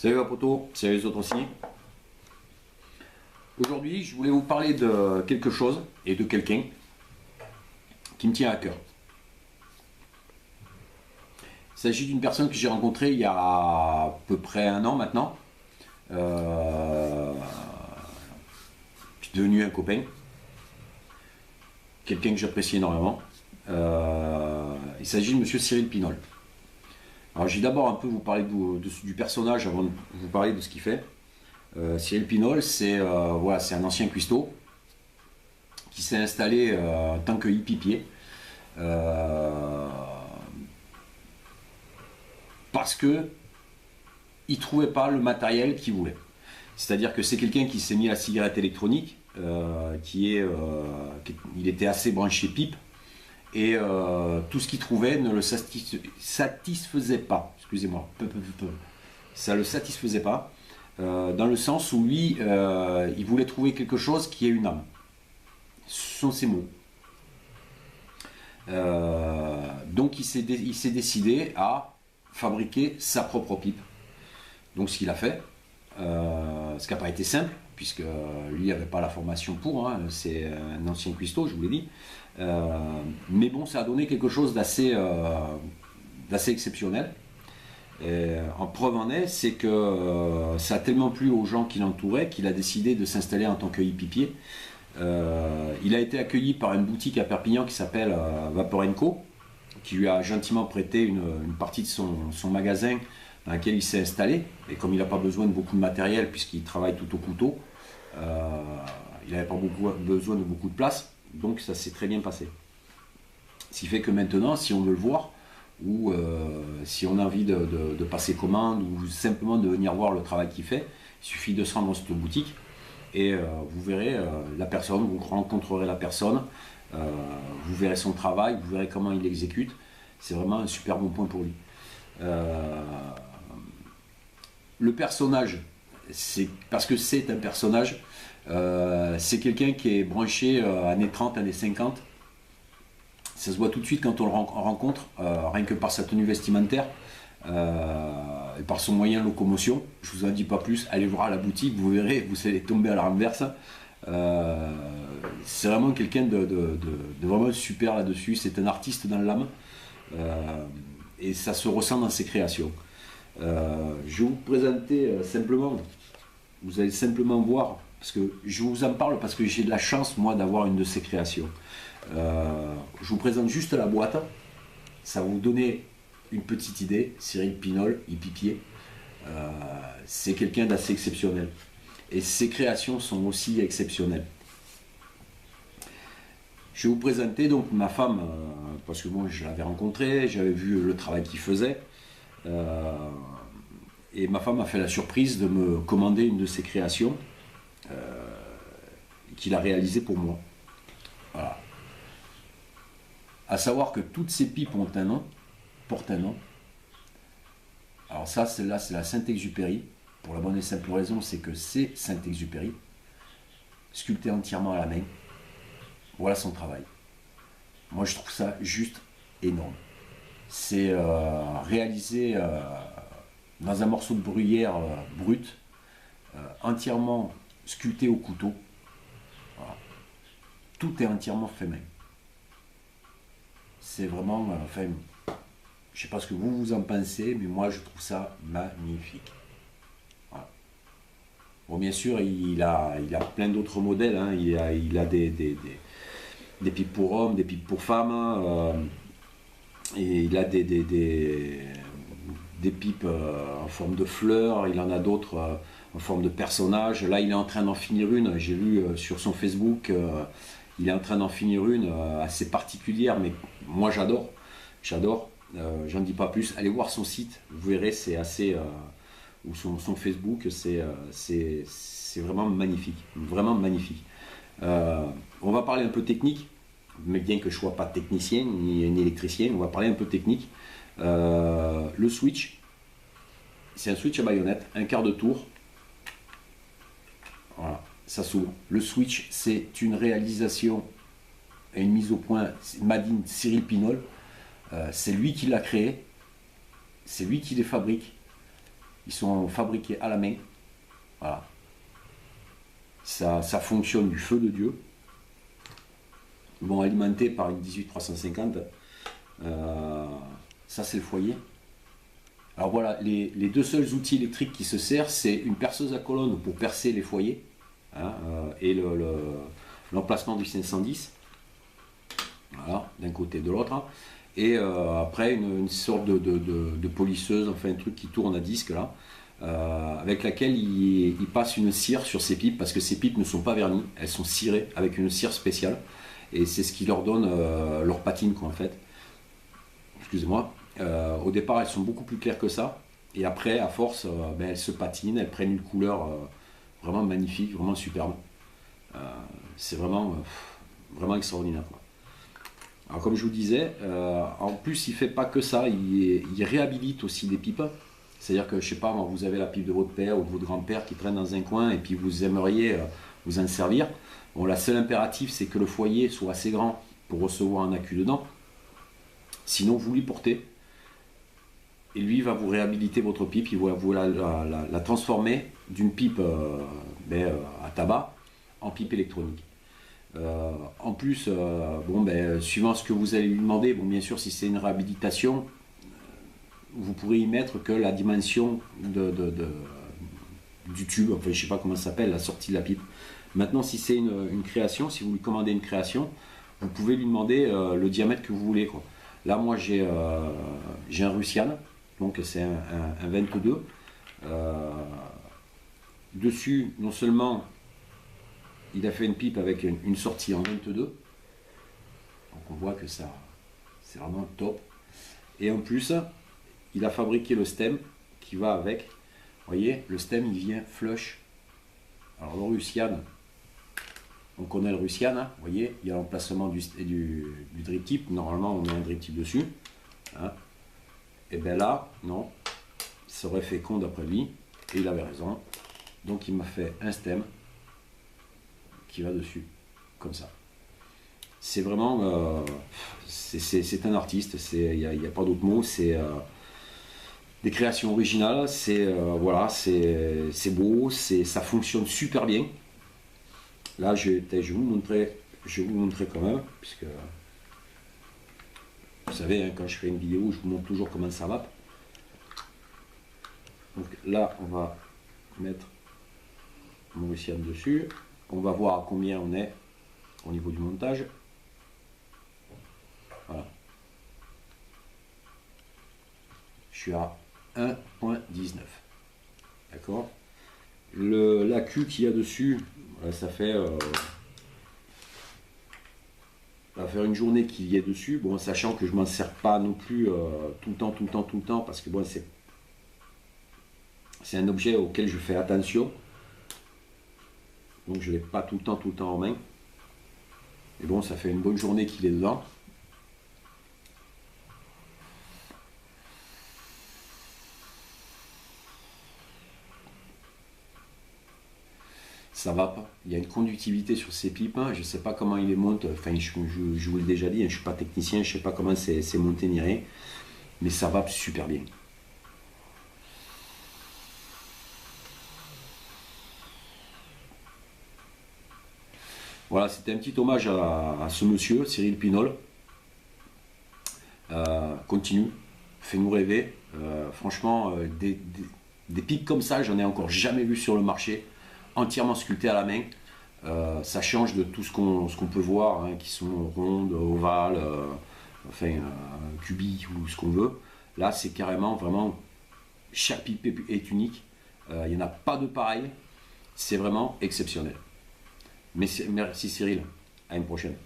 Salut à potos, salut les autres aussi. Aujourd'hui, je voulais vous parler de quelque chose et de quelqu'un qui me tient à cœur. Il s'agit d'une personne que j'ai rencontrée il y a à peu près un an maintenant. Qui est devenu un copain. Quelqu'un que j'apprécie énormément. Il s'agit de monsieur Cyril Pinol. Alors, je vais d'abord un peu vous parler du personnage avant de vous parler de ce qu'il fait. Cyril Pinol, c'est un ancien cuistot qui s'est installé en tant que hippipier parce que il trouvait pas le matériel qu'il voulait. C'est-à-dire que c'est quelqu'un qui s'est mis à la cigarette électronique, il était assez branché pipe. Et tout ce qu'il trouvait ne le satisfaisait pas. Excusez-moi. Ça ne le satisfaisait pas. Dans le sens où lui, il voulait trouver quelque chose qui ait une âme. Ce sont ses mots. Donc il s'est décidé à fabriquer sa propre pipe. Donc ce qu'il a fait, ce qui n'a pas été simple, puisque lui n'avait pas la formation pour, hein, c'est un ancien cuistot, je vous l'ai dit. Mais bon, ça a donné quelque chose d'assez exceptionnel. En preuve en est, c'est que ça a tellement plu aux gens qui l'entouraient qu'il a décidé de s'installer en tant que hippipier. Il a été accueilli par une boutique à Perpignan qui s'appelle Vapor & Co, qui lui a gentiment prêté une partie de son magasin dans lequel il s'est installé. Et comme il n'a pas besoin de beaucoup de matériel puisqu'il travaille tout au couteau, il n'avait pas besoin de beaucoup de place. Donc ça s'est très bien passé. Ce qui fait que maintenant, si on veut le voir, ou si on a envie de passer commande, ou simplement de venir voir le travail qu'il fait, il suffit de se rendre dans cette boutique, et vous verrez la personne, vous rencontrerez la personne, vous verrez son travail, vous verrez comment il l'exécute. C'est vraiment un super bon point pour lui. Le personnage, c'est parce que c'est un personnage, c'est quelqu'un qui est branché années 30, années 50. Ça se voit tout de suite quand on le rencontre, rien que par sa tenue vestimentaire et par son moyen de locomotion. Je vous en dis pas plus, allez voir à la boutique, vous verrez, vous allez tomber à la renverse. C'est vraiment quelqu'un de vraiment super là-dessus, c'est un artiste dans l'âme et ça se ressent dans ses créations. Je vais vous présenter simplement, vous allez simplement voir, parce que je vous en parle parce que j'ai de la chance moi d'avoir une de ces créations. Je vous présente juste la boîte, ça va vous donner une petite idée. Cyril Pinol, hippipier, c'est quelqu'un d'assez exceptionnel et ses créations sont aussi exceptionnelles. Je vais vous présenter donc ma femme, parce que moi je l'avais rencontrée, j'avais vu le travail qu'il faisait, et ma femme a fait la surprise de me commander une de ses créations qu'il a réalisée pour moi. Voilà. À savoir que toutes ces pipes ont un nom, portent un nom. Alors ça, celle-là, c'est la Saint-Exupéry. Pour la bonne et simple raison, c'est que c'est Saint-Exupéry, sculpté entièrement à la main. Voilà son travail. Moi, je trouve ça juste énorme. C'est réalisé dans un morceau de bruyère brut, entièrement sculpté au couteau. Voilà. Tout est entièrement fait main. C'est vraiment, enfin, je sais pas ce que vous en pensez, mais moi je trouve ça magnifique. Voilà. Bon, bien sûr, il a plein d'autres modèles, hein. Il a des pipes pour hommes, des pipes pour femmes, et il a des pipes en forme de fleurs, il en a d'autres en forme de personnages. Là, il est en train d'en finir une, j'ai vu sur son Facebook. Il est en train d'en finir une assez particulière, mais moi j'adore. J'en dis pas plus. Allez voir son site, vous verrez, c'est assez. Ou son Facebook, c'est vraiment magnifique. Vraiment magnifique. On va parler un peu technique, mais bien que je ne sois pas technicien ni électricien, on va parler un peu technique. Le switch, c'est un switch à baïonnette, un quart de tour. Voilà. Ça s'ouvre. Le switch, c'est une réalisation et une mise au point made in Cyril Pinol. C'est lui qui l'a créé, c'est lui qui les fabrique. Ils sont fabriqués à la main. Voilà. Ça fonctionne du feu de Dieu. Ils vont alimenter par une 18350. Ça, c'est le foyer. Alors voilà, les deux seuls outils électriques qui se servent, c'est une perceuse à colonne pour percer les foyers, hein, et l'emplacement du 510. Voilà, d'un côté et de l'autre. Hein. Et après, une sorte de polisseuse, enfin un truc qui tourne à disque là, avec laquelle il passe une cire sur ces pipes, parce que ces pipes ne sont pas vernies, elles sont cirées avec une cire spéciale. Et c'est ce qui leur donne leur patine, quoi, en fait. Excusez-moi. Au départ, elles sont beaucoup plus claires que ça. Et après, à force, elles se patinent, elles prennent une couleur vraiment magnifique, vraiment superbe. C'est vraiment extraordinaire, quoi. Alors comme je vous disais, en plus il fait pas que ça, il réhabilite aussi des pipes. C'est-à-dire que je sais pas, vous avez la pipe de votre père ou de votre grand-père qui traîne dans un coin et puis vous aimeriez vous en servir. Bon, la seule impératif c'est que le foyer soit assez grand pour recevoir un accu dedans. Sinon vous lui portez et lui va vous réhabiliter votre pipe, il va vous la transformer d'une pipe à tabac en pipe électronique. En plus, suivant ce que vous allez lui demander, bon, bien sûr, si c'est une réhabilitation, vous pourrez y mettre que la dimension du tube, enfin, je ne sais pas comment ça s'appelle, la sortie de la pipe. Maintenant, si c'est une création, si vous lui commandez une création, vous pouvez lui demander le diamètre que vous voulez, quoi. Là, moi, j'ai un Russian, donc c'est un 22. Dessus, non seulement il a fait une pipe avec une sortie en 22. Donc on voit que ça, c'est vraiment top. Et en plus, il a fabriqué le stem qui va avec. Vous voyez, le stem il vient flush. Alors le Russian, on connaît le Russian, hein, vous voyez, il y a l'emplacement du drip tip. Normalement on met un drip tip dessus. Hein. Et bien là, non, ça aurait fait con d'après lui. Et il avait raison. Donc il m'a fait un stem qui va dessus, comme ça. C'est vraiment, c'est un artiste, il n'y a pas d'autre mot, c'est des créations originales, voilà, c'est beau, ça fonctionne super bien. Là, je vais vous montrer quand même, puisque vous savez, hein, quand je fais une vidéo, je vous montre toujours comment ça va. Donc là, on va mettre mon Russian dessus. On va voir à combien on est au niveau du montage. Voilà. Je suis à 1.19. D'accord. L'accu qu'il y a dessus, ça fait va faire une journée qu'il y est dessus. Bon, sachant que je m'en sers pas non plus tout le temps, parce que bon, c'est un objet auquel je fais attention. Donc je ne l'ai pas tout le temps en main. Et bon, ça fait une bonne journée qu'il est dedans. Ça va pas. Il y a une conductivité sur ces pipes. Hein. Je ne sais pas comment il les monte. Enfin, je vous l'ai déjà dit, hein, je ne suis pas technicien, je ne sais pas comment c'est monté ni rien. Mais ça va super bien. Voilà, c'était un petit hommage à ce monsieur, Cyril Pinol. Continue, fais-nous rêver. Franchement, des pipes comme ça, j'en ai encore jamais vu sur le marché, entièrement sculptées à la main. Ça change de tout ce qu'on peut voir, hein, qui sont rondes, ovales, cubiques ou ce qu'on veut. Là, c'est carrément vraiment, chaque pipe est unique. Il n'y en a pas de pareil. C'est vraiment exceptionnel. Merci Cyril, à une prochaine.